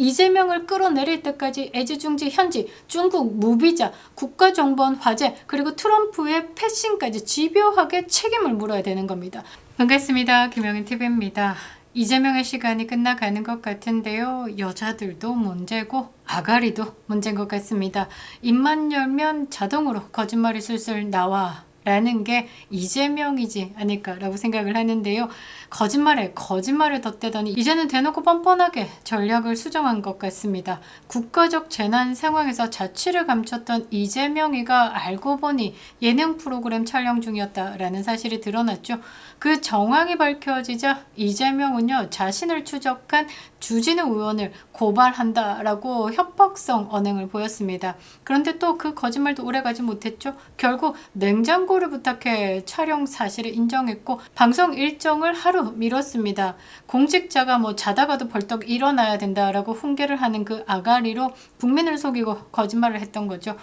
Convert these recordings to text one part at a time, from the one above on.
이재명을 끌어내릴 때까지 애지중지현지, 중국 무비자, 국가정보원 화재, 그리고 트럼프의 패싱까지 집요하게 책임을 물어야 되는 겁니다. 반갑습니다. 김영은TV입니다. 이재명의 시간이 끝나가는 것 같은데요. 여자들도 문제고 아가리도 문제인 것 같습니다. 입만 열면 자동으로 거짓말이 술술 나와 라는 게 이재명이지 않을까라고 생각을 하는데요. 거짓말에 거짓말을 덧대더니 이제는 대놓고 뻔뻔하게 전략을 수정한 것 같습니다. 국가적 재난 상황에서 자취를 감췄던 이재명이가 알고 보니 예능 프로그램 촬영 중이었다라는 사실이 드러났죠. 그 정황이 밝혀지자 이재명은요, 자신을 추적한 주진우 의원을 고발한다라고 협박성 언행을 보였습니다. 그런데 또 그 거짓말도 오래가지 못했죠. 결국 냉장고를 부탁해 촬영 사실을 인정했고 방송 일정을 하루 미뤘습니다. 공직자가 자다가도 벌떡 일어나야 된다라고 훈계를 하는 그 아가리로 국민을 속이고 거짓말을 했던 거죠.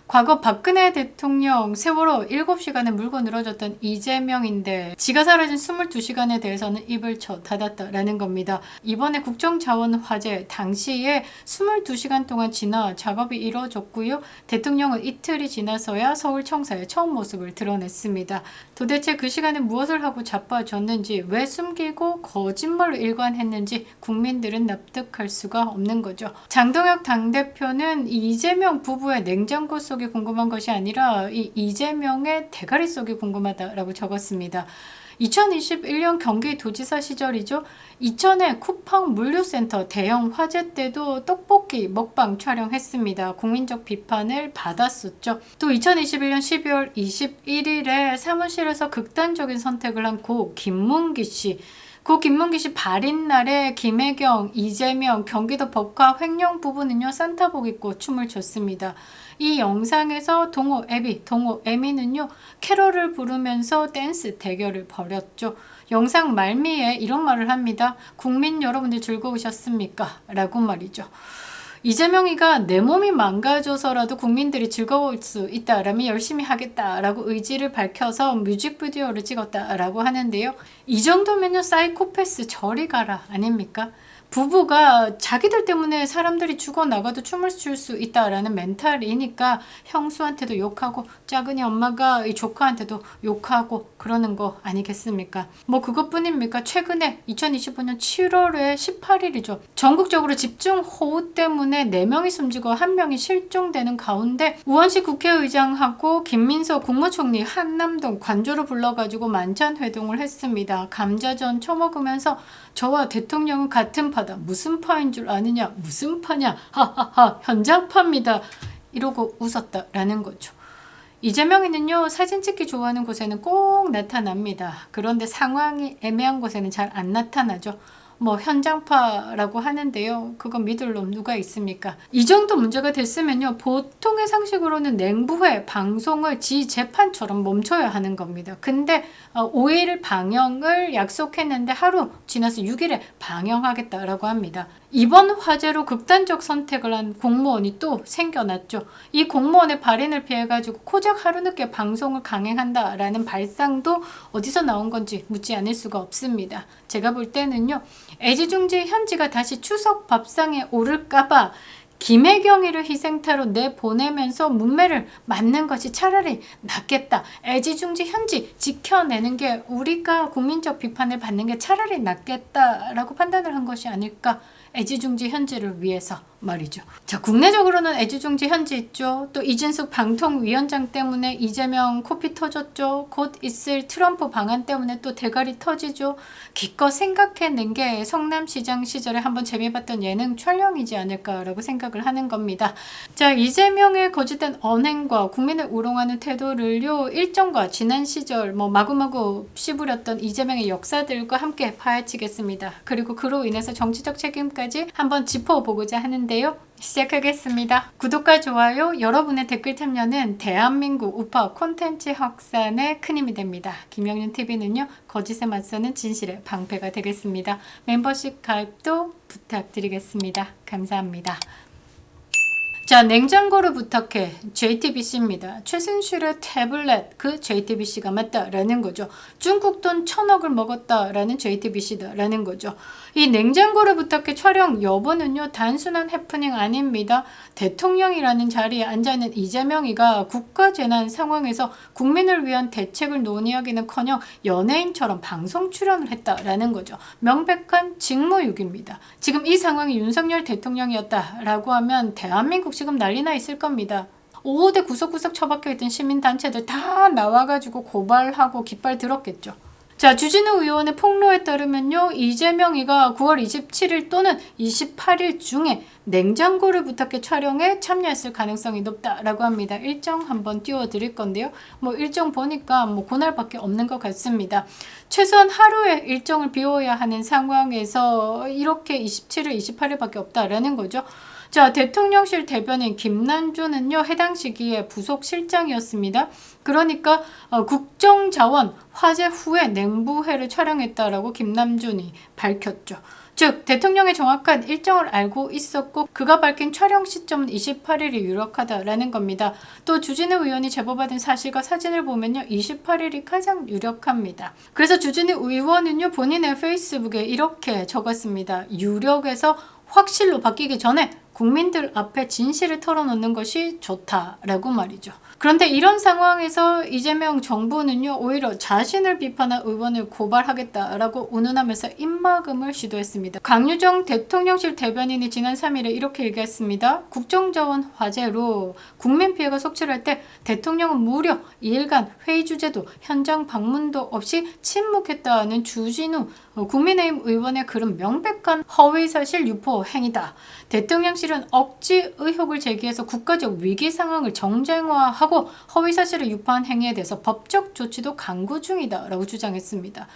과거 박근혜 대통령 세월호 7시간을 물고 늘어졌던 이재명인데 지가 사라진 22시간에 대해서는 입을 닫았다라는 겁니다. 이번에 국정자원 화재 당시에 22시간 동안 지나 작업이 이루어졌고요. 대통령은 이틀이 지나서야 서울청사에 처음 모습을 드러냈습니다. 도대체 그 시간에 무엇을 하고 자빠졌는지, 왜 숨기고 거짓말로 일관했는지 국민들은 납득할 수가 없는 거죠. 장동혁 당대표는 이재명 부부의 냉장고 속이 궁금한 것이 아니라 이 이재명의 대가리 속이 궁금하다라고 적었습니다. 2021년 경기도지사 시절이죠. 이천에 쿠팡 물류센터 대형 화재 때도 떡볶이 먹방 촬영했습니다. 국민적 비판을 받았었죠. 또 2021년 12월 21일에 사무실에서 극단적인 선택을 한 고 김문기 씨. 고 김문기 씨 발인 날에 김혜경, 이재명, 경기도 법과 횡령 부부는요, 산타복 입고 춤을 췄습니다. 이 영상에서 동호 애비, 동호 애미는요, 캐롤을 부르면서 댄스 대결을 벌였죠. 영상 말미에 이런 말을 합니다. 국민 여러분들 즐거우셨습니까? 라고 말이죠. 이재명이가 내 몸이 망가져서라도 국민들이 즐거울 수 있다라면 열심히 하겠다라고 의지를 밝혀서 뮤직비디오를 찍었다라고 하는데요. 이 정도면요, 사이코패스 저리 가라 아닙니까? 부부가 자기들 때문에 사람들이 죽어나가도 춤을 출 수 있다라는 멘탈이니까 형수한테도 욕하고 작은이 엄마가 이 조카한테도 욕하고 그러는 거 아니겠습니까? 그것뿐입니까? 최근에 2025년 7월에 18일이죠. 전국적으로 집중호우 때문에 4명이 숨지고 1명이 실종되는 가운데 우원식 국회의장하고 김민석 국무총리 한남동 관저로 불러가지고 만찬회동을 했습니다. 감자전 처먹으면서 저와 대통령은 같은 파다. 무슨 파인 줄 아느냐? 무슨 파냐? 하하하, 현장파입니다. 이러고 웃었다라는 거죠. 이재명이는요, 사진 찍기 좋아하는 곳에는 꼭 나타납니다. 그런데 상황이 애매한 곳에는 잘 안 나타나죠. 현장파라고 하는데요. 그건 믿을 놈 누가 있습니까? 이 정도 문제가 됐으면요, 보통의 상식으로는 냉부회 방송을 지 재판처럼 멈춰야 하는 겁니다. 근데 5일 방영을 약속했는데 하루 지나서 6일에 방영하겠다라고 합니다. 이번 화재로 극단적 선택을 한 공무원이 또 생겨났죠. 이 공무원의 발인을 피해가지고 고작 하루 늦게 방송을 강행한다라는 발상도 어디서 나온 건지 묻지 않을 수가 없습니다. 제가 볼 때는요, 애지중지 현지가 다시 추석 밥상에 오를까봐 김혜경이를 희생타로 내보내면서 문매를 맞는 것이 차라리 낫겠다. 애지중지 현지 지켜내는 게, 우리가 국민적 비판을 받는 게 차라리 낫겠다라고 판단을 한 것이 아닐까. 애지중지 현지를 위해서 말이죠. 자, 국내적으로는 애지중지 현지 있죠. 또 이진숙 방통위원장 때문에 이재명 코피 터졌죠. 곧 있을 트럼프 방안 때문에 또 대가리 터지죠. 기껏 생각해낸 게 성남시장 시절에 한번 재미봤던 예능 촬영이지 않을까라고 생각을 하는 겁니다. 자, 이재명의 거짓된 언행과 국민을 우롱하는 태도를요, 일정과 지난 시절 마구마구 씨부렸던 이재명의 역사들과 함께 파헤치겠습니다. 그리고 그로 인해서 정치적 책임까지 한번 짚어보고자 하는데요. 시작하겠습니다. 구독과 좋아요, 여러분의 댓글 참여는 대한민국 우파 콘텐츠 확산에 큰 힘이 됩니다. 김영윤TV는요, 거짓에 맞서는 진실의 방패가 되겠습니다. 멤버십 가입도 부탁드리겠습니다. 감사합니다. 자, 냉장고를 부탁해. JTBC입니다. 최순실의 태블릿, 그 JTBC가 맞다라는 거죠. 중국 돈 1,000억을 먹었다라는 JTBC다라는 거죠. 이 냉장고를 부탁해 촬영 여부는요, 단순한 해프닝 아닙니다. 대통령이라는 자리에 앉아있는 이재명이가 국가재난 상황에서 국민을 위한 대책을 논의하기는커녕 연예인처럼 방송 출연을 했다라는 거죠. 명백한 직무유기입니다. 지금 이 상황이 윤석열 대통령이었다라고 하면 대한민국 지금 난리나 있을 겁니다. 5호대 구석구석 처박혀있던 시민단체들 다 나와가지고 고발하고 깃발 들었겠죠. 자, 주진우 의원의 폭로에 따르면요, 이재명이가 9월 27일 또는 28일 중에 냉장고를 부탁해 촬영에 참여했을 가능성이 높다라고 합니다. 일정 한번 띄워드릴 건데요. 일정 보니까 그날밖에 없는 것 같습니다. 최소한 하루에 일정을 비워야 하는 상황에서 이렇게 27일, 28일밖에 없다라는 거죠. 자, 대통령실 대변인 김난주는요, 해당 시기에 부속실장이었습니다. 그러니까 국정자원 화재 후에 냉부회를 촬영했다라고 김남준이 밝혔죠. 즉, 대통령의 정확한 일정을 알고 있었고 그가 밝힌 촬영 시점은 28일이 유력하다라는 겁니다. 또 주진우 의원이 제보받은 사실과 사진을 보면요, 28일이 가장 유력합니다. 그래서 주진우 의원은요, 본인의 페이스북에 이렇게 적었습니다. 유력에서 확실로 바뀌기 전에 국민들 앞에 진실을 털어놓는 것이 좋다라고 말이죠. 그런데 이런 상황에서 이재명 정부는요, 오히려 자신을 비판한 의원을 고발하겠다라고 운운하면서 입막음을 시도했습니다. 강유정 대통령실 대변인이 지난 3일에 이렇게 얘기했습니다. 국정자원 화재로 국민 피해가 속출할 때 대통령은 무려 2일간 회의 주제도 현장 방문도 없이 침묵했다는 주진우 국민의힘 의원의 글은 명백한 허위사실 유포 행위다. 대통령실은 억지 의혹을 제기해서 국가적 위기 상황을 정쟁화하고 허위사실을 유포한 행위에 대해서 법적 조치도 강구 중이다라고 주장했습니다.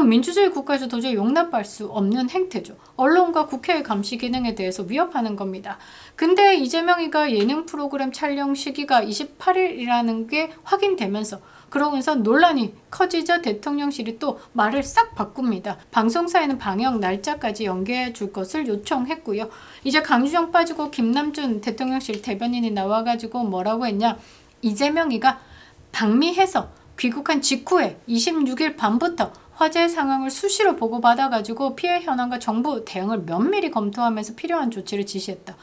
민주주의 국가에서 도저히 용납할 수 없는 행태죠. 언론과 국회의 감시 기능에 대해서 위협하는 겁니다. 근데 이재명이가 예능 프로그램 촬영 시기가 28일이라는 게 확인되면서 그러면서 논란이 커지자 대통령실이 또 말을 싹 바꿉니다. 방송사에는 방영 날짜까지 연계해 줄 것을 요청했고요. 이제 강유정 빠지고 김남준 대통령실 대변인이 나와가지고 뭐라고 했냐. 이재명이가 방미해서 귀국한 직후에 26일 밤부터 화재 상황을 수시로 보고받아가지고 피해 현황과 정부 대응을 면밀히 검토하면서 필요한 조치를 지시했다.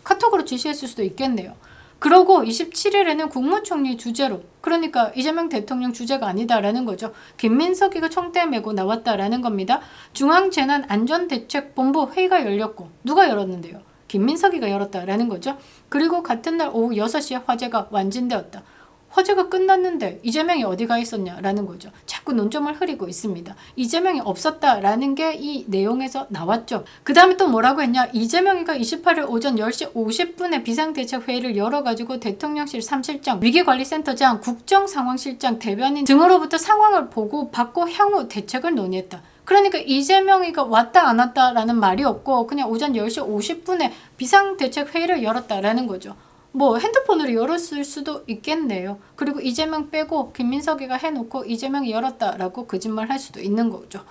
카톡으로 지시했을 수도 있겠네요. 그러고 27일에는 국무총리 주재로, 그러니까 이재명 대통령 주재가 아니다라는 거죠. 김민석이가 총대 메고 나왔다라는 겁니다. 중앙재난안전대책본부 회의가 열렸고 누가 열었는데요? 김민석이가 열었다라는 거죠. 그리고 같은 날 오후 6시에 화재가 완진되었다. 화재가 끝났는데 이재명이 어디 가 있었냐라는 거죠. 자꾸 논점을 흐리고 있습니다. 이재명이 없었다라는 게 이 내용에서 나왔죠. 그 다음에 또 뭐라고 했냐. 이재명이가 28일 오전 10시 50분에 비상대책회의를 열어가지고 대통령실 3실장, 위기관리센터장, 국정상황실장, 대변인 등으로부터 상황을 보고받고 향후 대책을 논의했다. 그러니까 이재명이가 왔다 안 왔다라는 말이 없고 그냥 오전 10시 50분에 비상대책회의를 열었다라는 거죠. 핸드폰으로 열었을 수도 있겠네요. 그리고 이재명 빼고 김민석이가 해놓고 이재명이 열었다라고 거짓말 할 수도 있는 거죠.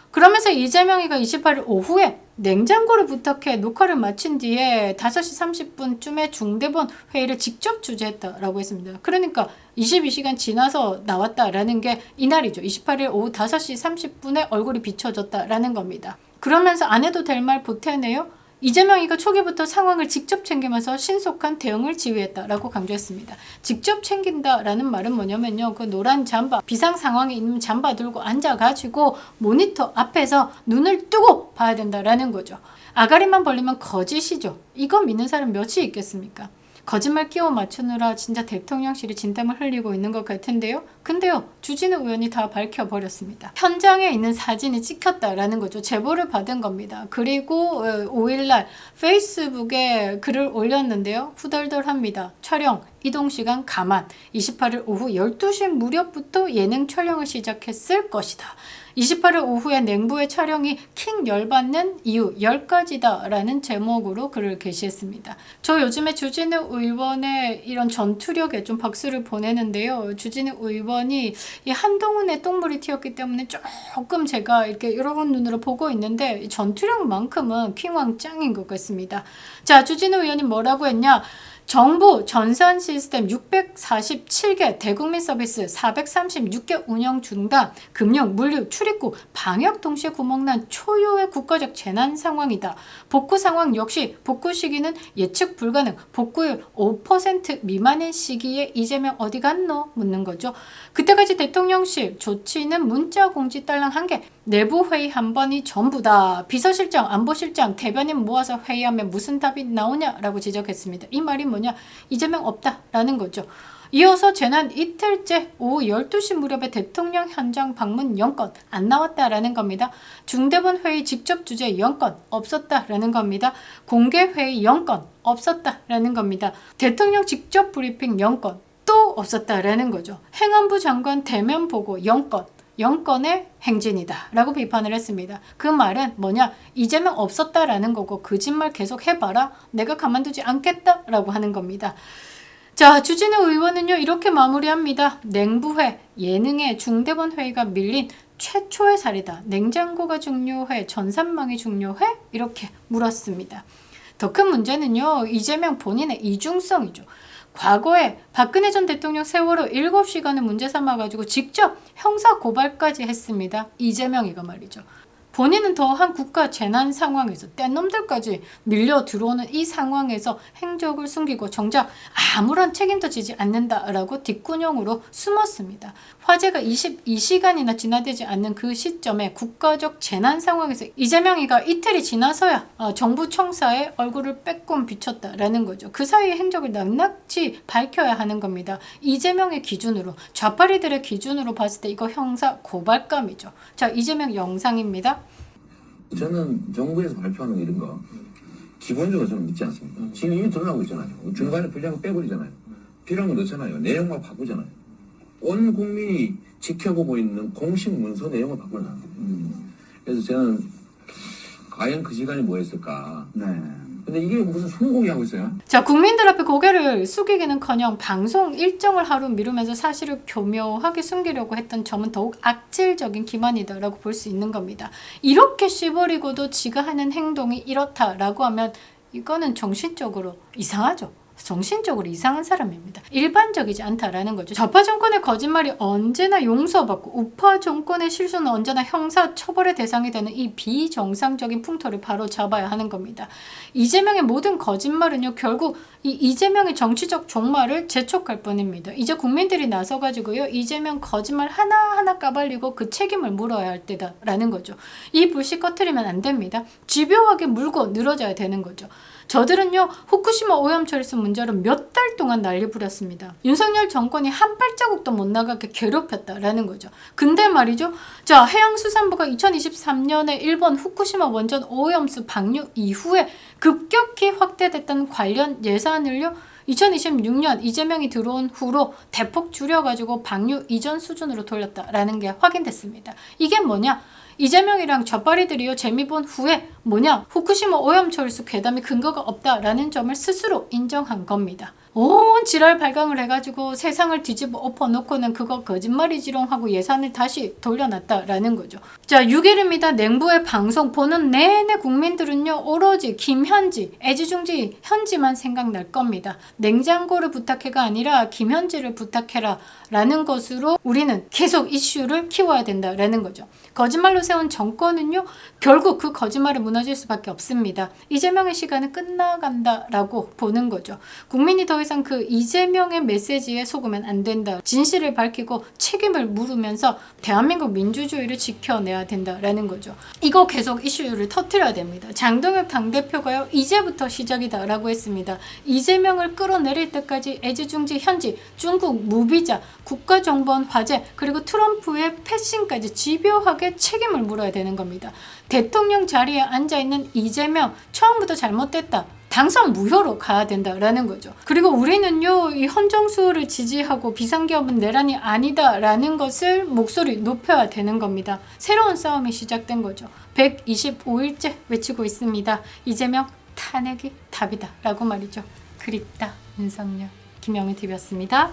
그러면서 이재명이가 28일 오후에 냉장고를 부탁해 녹화를 마친 뒤에 5시 30분쯤에 중대본 회의를 직접 주재했다라고 했습니다. 그러니까 22시간 지나서 나왔다라는 게 이날이죠. 28일 오후 5시 30분에 얼굴이 비춰졌다라는 겁니다. 그러면서 안 해도 될 말 보태네요. 이재명이가 초기부터 상황을 직접 챙기면서 신속한 대응을 지휘했다라고 강조했습니다. 직접 챙긴다라는 말은 뭐냐면요. 그 노란 잠바, 비상 상황에 있는 잠바 들고 앉아가지고 모니터 앞에서 눈을 뜨고 봐야 된다라는 거죠. 아가리만 벌리면 거짓이죠. 이거 믿는 사람 몇이 있겠습니까? 거짓말 끼워 맞추느라 진짜 대통령실이 진땀을 흘리고 있는 것 같은데요. 근데요, 주진우 의원이 다 밝혀버렸습니다. 현장에 있는 사진이 찍혔다라는 거죠. 제보를 받은 겁니다. 그리고 5일날 페이스북에 글을 올렸는데요. 후덜덜합니다. 촬영, 이동시간 감안. 28일 오후 12시 무렵부터 예능 촬영을 시작했을 것이다. 28일 오후에 냉부의 촬영이 킹 열받는 이유 10가지다 라는 제목으로 글을 게시했습니다. 저 요즘에 주진우 의원의 이런 전투력에 좀 박수를 보내는데요. 주진우 의원이 이 한동훈의 똥물이 튀었기 때문에 조금 제가 이렇게 이런 눈으로 보고 있는데 전투력만큼은 킹왕 짱인 것 같습니다. 자, 주진우 의원이 뭐라고 했냐? 정부 전산 시스템 647개, 대국민 서비스 436개 운영 중단, 금융, 물류, 출입국, 방역 동시에 구멍난 초유의 국가적 재난 상황이다. 복구 상황 역시 복구 시기는 예측 불가능, 복구율 5% 미만인 시기에 이재명 어디 갔노? 묻는 거죠. 그때까지 대통령실 조치는 문자 공지 딸랑 1개, 내부 회의 한 번이 전부다. 비서실장, 안보실장, 대변인 모아서 회의하면 무슨 답이 나오냐라고 지적했습니다. 이 말이 뭐냐? 이재명 없다라는 거죠. 이어서 재난 이틀째 오후 12시 무렵에 대통령 현장 방문 0건 안 나왔다라는 겁니다. 중대본 회의 직접 주재 0건 없었다라는 겁니다. 공개 회의 0건 없었다라는 겁니다. 대통령 직접 브리핑 0건 또 없었다라는 거죠. 행안부 장관 대면 보고 0건. 0건의 행진이다 라고 비판을 했습니다. 그 말은 뭐냐? 이재명 없었다라는 거고 거짓말 계속 해봐라. 내가 가만두지 않겠다 라고 하는 겁니다. 자, 주진우 의원은요 이렇게 마무리합니다. 냉부회, 예능회, 중대본 회의가 밀린 최초의 사례다. 냉장고가 중요해, 전산망이 중요해? 이렇게 물었습니다. 더 큰 문제는요 이재명 본인의 이중성이죠. 과거에 박근혜 전 대통령 세월호 7시간을 문제 삼아가지고 직접 형사 고발까지 했습니다. 이재명이가 말이죠. 본인은 더한 국가 재난 상황에서 뗀놈들까지 밀려 들어오는 이 상황에서 행적을 숨기고 정작 아무런 책임도 지지 않는다라고 뒷구녕으로 숨었습니다. 화재가 22시간이나 지나되지 않는 그 시점에 국가적 재난 상황에서 이재명이가 이틀이 지나서야 정부 청사에 얼굴을 빼꼼 비쳤다라는 거죠. 그 사이의 행적을 낱낱이 밝혀야 하는 겁니다. 이재명의 기준으로, 좌파리들의 기준으로 봤을 때 이거 형사 고발감이죠. 자, 이재명 영상입니다. 저는 정부에서 발표하는 이런 거 기본적으로 저는 믿지 않습니다. 지금 이미 드러나고 있잖아요. 중간에 분량을 빼버리잖아요. 필요한 거 넣잖아요. 내용만 바꾸잖아요. 온 국민이 지켜보고 있는 공식 문서 내용을 바꾸는 그래서 저는 과연 그 시간이 뭐였을까. 네. 근데 이게 무슨 소고기 하고 있어요? 자, 국민들 앞에 고개를 숙이기는커녕 방송 일정을 하루 미루면서 사실을 교묘하게 숨기려고 했던 점은 더욱 악질적인 기만이다라고 볼 수 있는 겁니다. 이렇게 씹어리고도 지가 하는 행동이 이렇다라고 하면 이거는 정신적으로 이상하죠. 정신적으로 이상한 사람입니다. 일반적이지 않다라는 거죠. 좌파 정권의 거짓말이 언제나 용서받고 우파 정권의 실수는 언제나 형사 처벌의 대상이 되는 이 비정상적인 풍토를 바로 잡아야 하는 겁니다. 이재명의 모든 거짓말은요 결국 이 이재명의 정치적 종말을 재촉할 뿐입니다. 이제 국민들이 나서가지고요 이재명 거짓말 하나하나 까발리고 그 책임을 물어야 할 때다라는 거죠. 이 불씨 꺼트리면 안 됩니다. 집요하게 물고 늘어져야 되는 거죠. 저들은요 후쿠시마 오염 처리수 문제로 몇 달 동안 난리 부렸습니다. 윤석열 정권이 한 발자국도 못 나가게 괴롭혔다라는 거죠. 근데 말이죠. 자, 해양수산부가 2023년에 일본 후쿠시마 원전 오염수 방류 이후에 급격히 확대됐던 관련 예산을요 2026년 이재명이 들어온 후로 대폭 줄여가지고 방류 이전 수준으로 돌렸다라는 게 확인됐습니다. 이게 뭐냐? 이재명이랑 좌파리들이요 재미 본 후에 뭐냐? 후쿠시마 오염 처리수 괴담이 근거가 없다라는 점을 스스로 인정한 겁니다. 온 지랄 발광을 해가지고 세상을 뒤집어 엎어놓고는 그거 거짓말이지롱 하고 예산을 다시 돌려놨다라는 거죠. 자, 6일입니다. 냉부의 방송 보는 내내 국민들은요 오로지 김현지, 애지중지 현지만 생각날 겁니다. 냉장고를 부탁해가 아니라 김현지를 부탁해라 라는 것으로 우리는 계속 이슈를 키워야 된다라는 거죠. 거짓말로 세운 정권은요 결국 그 거짓말에 무너질 수밖에 없습니다. 이재명의 시간은 끝나간다라고 보는 거죠. 국민이 더 이상 그 이재명의 메시지에 속으면 안 된다. 진실을 밝히고 책임을 물으면서 대한민국 민주주의를 지켜내야 된다라는 거죠. 이거 계속 이슈를 터뜨려야 됩니다. 장동혁 당대표가요 이제부터 시작이다라고 했습니다. 이재명을 끌어내릴 때까지 애지중지 현지, 중국 무비자, 국가정보원 화재 그리고 트럼프의 패싱까지 집요하게 책임을 물어야 되는 겁니다. 대통령 자리에 앉아있는 이재명 처음부터 잘못됐다. 당선 무효로 가야 된다라는 거죠. 그리고 우리는요, 이 헌정수호를 지지하고 비상계엄은 내란이 아니다라는 것을 목소리 높여야 되는 겁니다. 새로운 싸움이 시작된 거죠. 125일째 외치고 있습니다. 이재명 탄핵이 답이다 라고 말이죠. 그립다 윤석열. 김영희 TV였습니다.